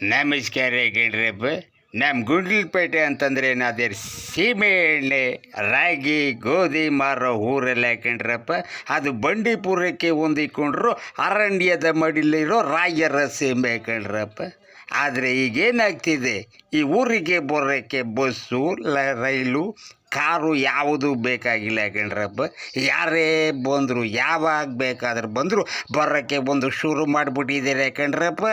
ನಮಸ್ಕಾರ ಗಣ್ರಪ್ಪ. ನಮ್ಮ ಗುಂಡ್ಲಪೇಟೆ ಅಂತಂದ್ರೆ ಅದೇ ಸೀಮೆ ಎಣ್ಣೆ ರಾಗಿ ಗೋಧಿ ಮಾರೋ ಊರೆಲ್ಲ ಕಣ್ರಪ್ಪ. ಅದು ಬಂಡೀಪುರಕ್ಕೆ ಹೊಂದಿಕೊಂಡ್ರು ಅರಣ್ಯದ ಮಡಿಲಿರೋ ರಾಯರ ಸೀಮೆ ಕಣ್ರಪ್ಪ. ಆದರೆ ಈಗೇನಾಗ್ತಿದೆ, ಈ ಊರಿಗೆ ಬರೋಕ್ಕೆ ಬಸ್ಸು ರೈಲು ಕಾರು ಯಾವುದು ಬೇಕಾಗಿಲ್ಲ ಕಣ್ರಪ್ಪ. ಯಾರೇ ಬಂದರು ಯಾವಾಗ ಬೇಕಾದ್ರೆ ಬಂದರು ಬರೋಕ್ಕೆ ಒಂದು ಶುರು ಮಾಡಿಬಿಟ್ಟಿದ್ದಾರೆ ಕಣ್ರಪ್ಪ.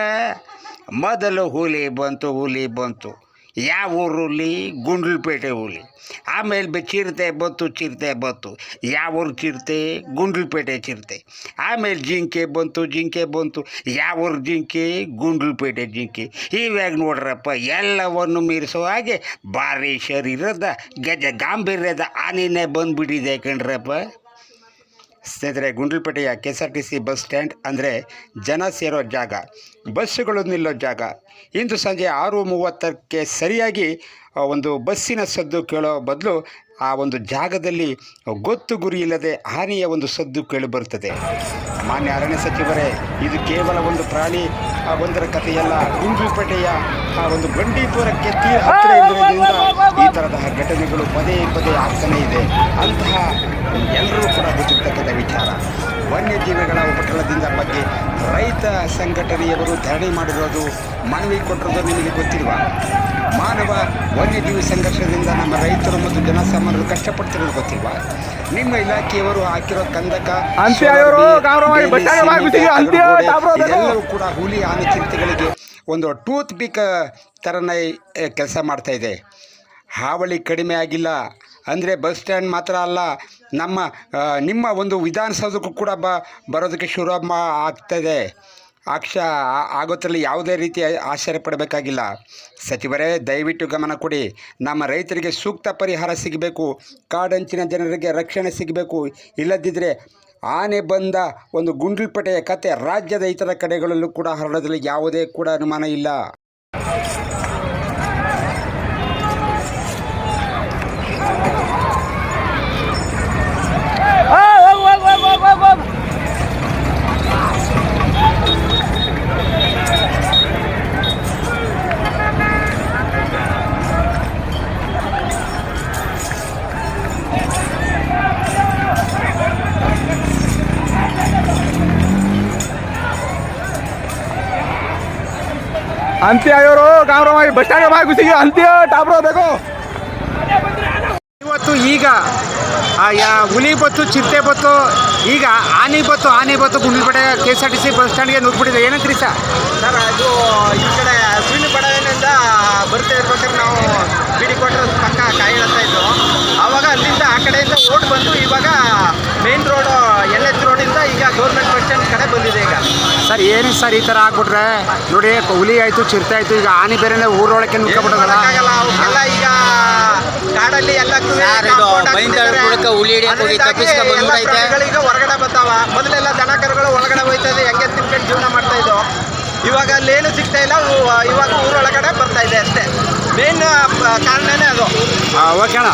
ಮೊದಲು ಹುಲಿ ಬಂತು. ಯಾವ ಊರು ಹುಲಿ? ಗುಂಡ್ಲಪೇಟೆ ಹುಲಿ. ಆಮೇಲೆ ಚಿರತೆ ಬಂತು. ಯಾವ ಊರು ಚಿರತೆ? ಗುಂಡ್ಲಪೇಟೆ ಚಿರತೆ. ಆಮೇಲೆ ಜಿಂಕೆ ಬಂತು. ಯಾವ ಊರು ಜಿಂಕೆ? ಗುಂಡ್ಲಪೇಟೆ ಜಿಂಕೆ. ಇವಾಗ ನೋಡ್ರಪ್ಪ, ಎಲ್ಲವನ್ನು ಮೀರಿಸೋ ಹಾಗೆ ಭಾರಿ ಶರೀರದ ಗಾಂಭೀರ್ಯದ ಆನೆನೇ ಬಂದುಬಿಟ್ಟಿದೆ ಕಣ್ರಪ್ಪ. ಸ್ನೇಹಿತರೆ, ಗುಂಡ್ಲಪೇಟೆಯ KSRTC ಬಸ್ ಸ್ಟ್ಯಾಂಡ್ ಅಂದರೆ ಜನ ಸೇರೋ ಜಾಗ, ಬಸ್ಸುಗಳು ನಿಲ್ಲೋ ಜಾಗ. ಇಂದು ಸಂಜೆ 6:30ಕ್ಕೆ ಸರಿಯಾಗಿ ಒಂದು ಬಸ್ಸಿನ ಸದ್ದು ಕೇಳೋ ಬದಲು ಆ ಒಂದು ಜಾಗದಲ್ಲಿ ಗೊತ್ತು ಗುರಿ ಇಲ್ಲದೆ ಆನೆಯ ಒಂದು ಸದ್ದು ಕೇಳಿಬರುತ್ತದೆ. ಮಾನ್ಯ ಅರಣ್ಯ ಸಚಿವರೇ, ಇದು ಕೇವಲ ಒಂದು ಪ್ರಾಣಿ ಒಂದರ ಕಥೆಯಲ್ಲ. ಗುಂಡ್ಲಪೇಟೆಯ ಆ ಒಂದು ಬಂಡೀಪುರಕ್ಕೆ ಹತ್ತಿರ ಇರುವುದರಿಂದ ಈ ಥರದ ಘಟನೆಗಳು ಪದೇ ಆಗ್ತಾನೇ ಇದೆ. ಅಂತಹ ಎಲ್ಲರೂ ಕೂಡ ಗೊತ್ತಿರ್ತಕ್ಕಂಥ ವಿಚಾರ. ವನ್ಯಜೀವಿಗಳ ಉಪಟಳದಿಂದ ಬಗ್ಗೆ ರೈತ ಸಂಘಟನೆಯವರು ಧರಣಿ ಮಾಡಿರೋದು, ಮನವಿ ಕೊಟ್ಟಿರೋದು ನಿಮಗೆ ಗೊತ್ತಿಲ್ವಾ? ಮಾನವ ವನ್ಯಜೀವಿ ಸಂಘರ್ಷದಿಂದ ನಮ್ಮ ರೈತರು ಮತ್ತು ಜನಸಾಮಾನ್ಯರು ಕಷ್ಟಪಡ್ತಿರೋದು ಗೊತ್ತಿಲ್ವಾ? ನಿಮ್ಮ ಇಲಾಖೆಯವರು ಹಾಕಿರೋ ಕಂದಕ ಇದೆಲ್ಲವೂ ಕೂಡ ಹುಲಿ ಆನೆ ಚಿರತೆಗಳಿಗೆ ಒಂದು ಟೂತ್ ಪಿಕ್ ಥರನೇ ಕೆಲಸ ಮಾಡ್ತಾಯಿದೆ. ಹಾವಳಿ ಕಡಿಮೆ ಆಗಿಲ್ಲ ಅಂದರೆ ಬಸ್ ಸ್ಟ್ಯಾಂಡ್ ಮಾತ್ರ ಅಲ್ಲ, ನಿಮ್ಮ ಒಂದು ವಿಧಾನಸೌಧಕ್ಕೂ ಕೂಡ ಬರೋದಕ್ಕೆ ಶುರು ಆಗ್ತದೆ. ಆಗೋದ್ರಲ್ಲಿ ಯಾವುದೇ ರೀತಿ ಆಶ್ಚರ್ಯ ಪಡಬೇಕಾಗಿಲ್ಲ. ಸಚಿವರೇ, ದಯವಿಟ್ಟು ಗಮನ ಕೊಡಿ. ನಮ್ಮ ರೈತರಿಗೆ ಸೂಕ್ತ ಪರಿಹಾರ ಸಿಗಬೇಕು, ಕಾಡಂಚಿನ ಜನರಿಗೆ ರಕ್ಷಣೆ ಸಿಗಬೇಕು. ಇಲ್ಲದಿದ್ದರೆ ಆನೆ ಬಂದ ಒಂದು ಗುಂಡ್ಲಪೇಟೆಯ ಕತೆ ರಾಜ್ಯದ ಇತರ ಕಡೆಗಳಲ್ಲೂ ಕೂಡ ಹರಡೋದ್ರಲ್ಲಿ ಯಾವುದೇ ಕೂಡ ಅನುಮಾನ ಇಲ್ಲ. अंत्य आयोरो गाँव बस स्टैंड में घुसी अंत्य टापरो देखो ಇವತ್ತು ಈಗ ಹುಲಿ ಬತ್ತು, ಚಿರತೆ ಬತ್ತು, ಈಗ ಆನೆ ಬತ್ತು ಗುಂಡ್ಲಪೇಟೆ KSRTC ಬಸ್ ಸ್ಟ್ಯಾಂಡ್ಗೆ ನುಗ್ಗಿಬಿಟ್ಟಿದೆ. ಏನಂತೀರಿ ಸರ್? ಅದು ಈ ಕಡೆ ಅಶ್ವಿನಿ ಬಡಾವಣೆಯಿಂದ ಬರ್ತಾ ಇರ್ಬೇಕಾದ್ರೆ ನಾವು ಬಿಡಿ ಕೊಟ್ಟರೆ ಪಕ್ಕ ಕಾಯಿ ಹೇಳ್ತಾ ಇದ್ದು. ಆವಾಗ ಅಲ್ಲಿಂದ ಆ ಕಡೆಯಿಂದ ಓಟ್ ಬಂದು ಇವಾಗ ಮೇನ್ ರೋಡ್ NH ರೋಡಿಂದ ಈಗ ಗೌರ್ಮೆಂಟ್ ಬಸ್ ಸ್ಟ್ಯಾಂಡ್ ಕಡೆ ಬಂದಿದೆ. ಈಗ ಸರ್ ಏನು ಸರ್ ಈ ಥರ ಆಗ್ಬಿಟ್ರೆ? ನೋಡಿ, ಹುಲಿ ಆಯಿತು, ಚಿರತೆ ಆಯಿತು, ಈಗ ಆನೆ ಬೇರೆ ಊರೊಳಕ್ಕೆ ನುಗ್ಗಿಬಿಡೋದಲ್ಲ. ಅವಕ್ಕೆಲ್ಲ ಈಗ ಕಾಡಲ್ಲಿ ಎಲ್ಲ ಈಗ ಹೊರಗಡೆ ಬರ್ತಾವ. ಮೊದಲೆಲ್ಲ ದನ ಕರುಗಳು ಒಳಗಡೆ ಹೋಯ್ತದೆ, ಹೆಂಗೆ ತಿನ್ಕೊಂಡು ಜೀವನ ಮಾಡ್ತಾ ಇದ್ದೋ. ಇವಾಗ ಅಲ್ಲೇನು ಸಿಗ್ತಾ ಇಲ್ಲ, ಇವಾಗ ಊರೊಳಗಡೆ ಬರ್ತಾ ಇದೆ ಅಷ್ಟೇ. ಮೇನ್ ಕಾರಣನೇ ಅದು. ಓಕೆ ಅಣ್ಣ.